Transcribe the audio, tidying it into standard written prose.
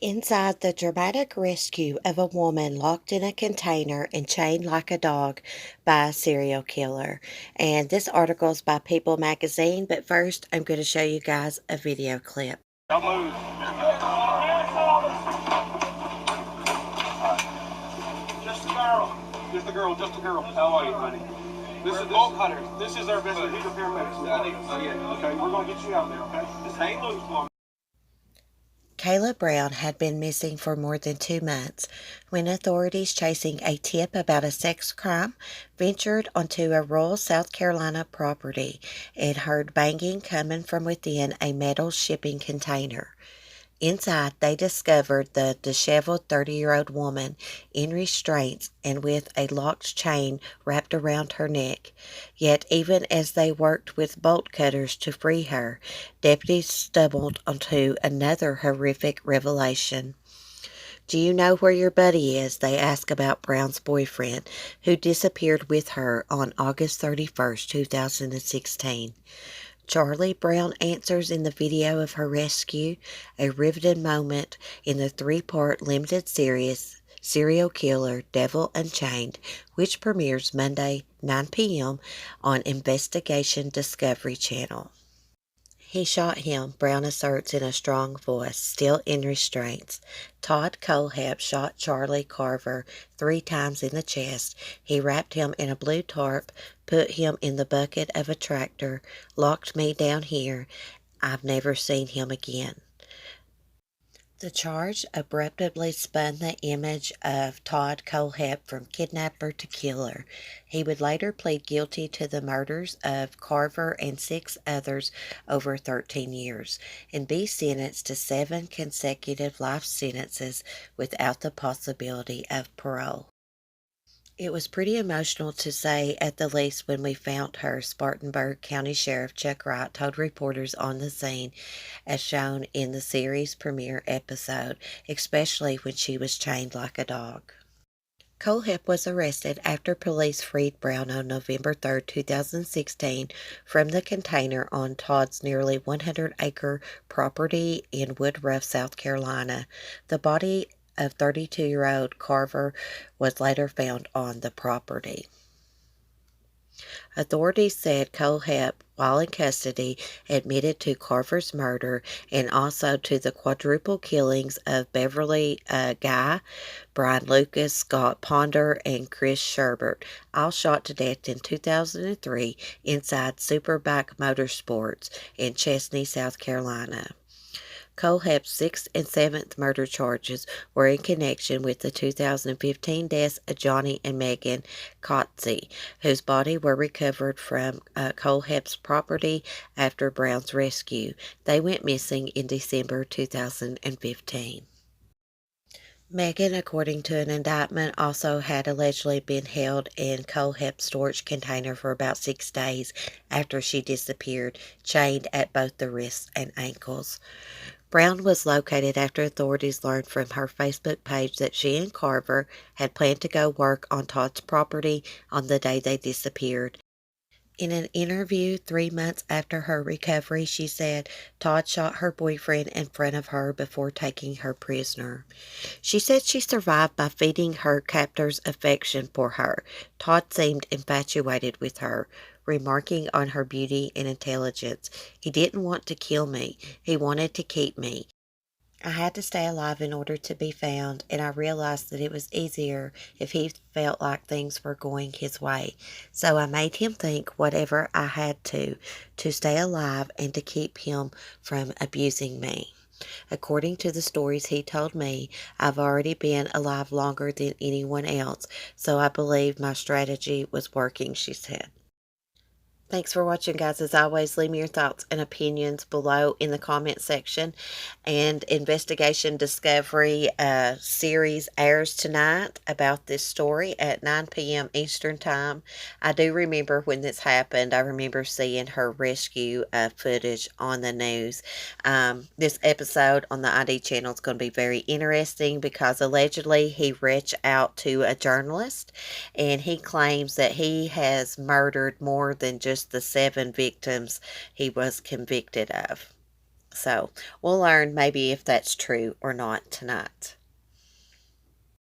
Inside the dramatic rescue of a woman locked in a container and chained like a dog by a serial killer. And this article is by People Magazine, but first I'm going to show you guys a video clip. Don't move. Just a girl. Just a girl. Just a girl. How are you, honey? This is Bolt Cutters. This is our business. These are paramedics. I need to see it. Okay, we're gonna get you out there. Okay, just hang loose for me. Kayla Brown had been missing for more than 2 months when authorities chasing a tip about a sex crime ventured onto a rural South Carolina property and heard banging coming from within a metal shipping container. Inside, they discovered the disheveled 30-year-old woman in restraints and with a locked chain wrapped around her neck. Yet, even as they worked with bolt cutters to free her, deputies stumbled onto another horrific revelation. "Do you know where your buddy is?" they asked about Brown's boyfriend, who disappeared with her on August 31st, 2016. Charlie Brown answers in the video of her rescue, a riveting moment in the three-part limited series Serial Killer Devil Unchained, which premieres Monday, 9 p.m. on Investigation Discovery Channel. "He shot him," Brown asserts in a strong voice, still in restraints. Todd Kohlhepp shot Charlie Carver 3 times in the chest. He wrapped him in a blue tarp, put him in the bucket of a tractor, locked me down here. I've never seen him again. The charge abruptly spun the image of Todd Kohlhepp from kidnapper to killer. He would later plead guilty to the murders of Carver and 6 others over 13 years and be sentenced to 7 consecutive life sentences without the possibility of parole. "It was pretty emotional, to say at the least, when we found her," Spartanburg County Sheriff Chuck Wright told reporters on the scene, as shown in the series premiere episode, especially when she was chained like a dog. Kohlhepp was arrested after police freed Brown on November 3, 2016, from the container on Todd's nearly 100-acre property in Woodruff, South Carolina. The body of 32-year-old Carver was later found on the property. Authorities said Kohlhepp, while in custody, admitted to Carver's murder and also to the quadruple killings of Beverly Guy, Brian Lucas, Scott Ponder, and Chris Sherbert, all shot to death in 2003 inside Superbike Motorsports in Chesney, South Carolina. Kohlhepp's 6th and 7th murder charges were in connection with the 2015 deaths of Johnny and Megan Coetzee, whose body were recovered from Kohlhepp's property after Brown's rescue. They went missing in December 2015. Megan, according to an indictment, also had allegedly been held in Kohlhepp's storage container for about 6 days after she disappeared, chained at both the wrists and ankles. Brown was located after authorities learned from her Facebook page that she and Carver had planned to go work on Todd's property on the day they disappeared. In an interview 3 months after her recovery, she said Todd shot her boyfriend in front of her before taking her prisoner. She said she survived by feeding her captor's affection for her. Todd seemed infatuated with her, remarking on her beauty and intelligence. "He didn't want to kill me. He wanted to keep me. I had to stay alive in order to be found, and I realized that it was easier if he felt like things were going his way. So I made him think whatever I had to stay alive and to keep him from abusing me. According to the stories he told me, I've already been alive longer than anyone else, so I believe my strategy was working," she said. Thanks for watching, guys. As always, leave me your thoughts and opinions below in the comment section. And Investigation Discovery series airs tonight about this story at 9 p.m. Eastern Time. I do remember when this happened. I remember seeing her rescue footage on the news. This episode on the ID channel is going to be very interesting because allegedly he reached out to a journalist and he claims that he has murdered more than just the 7 victims he was convicted of. So we'll learn maybe if that's true or not tonight.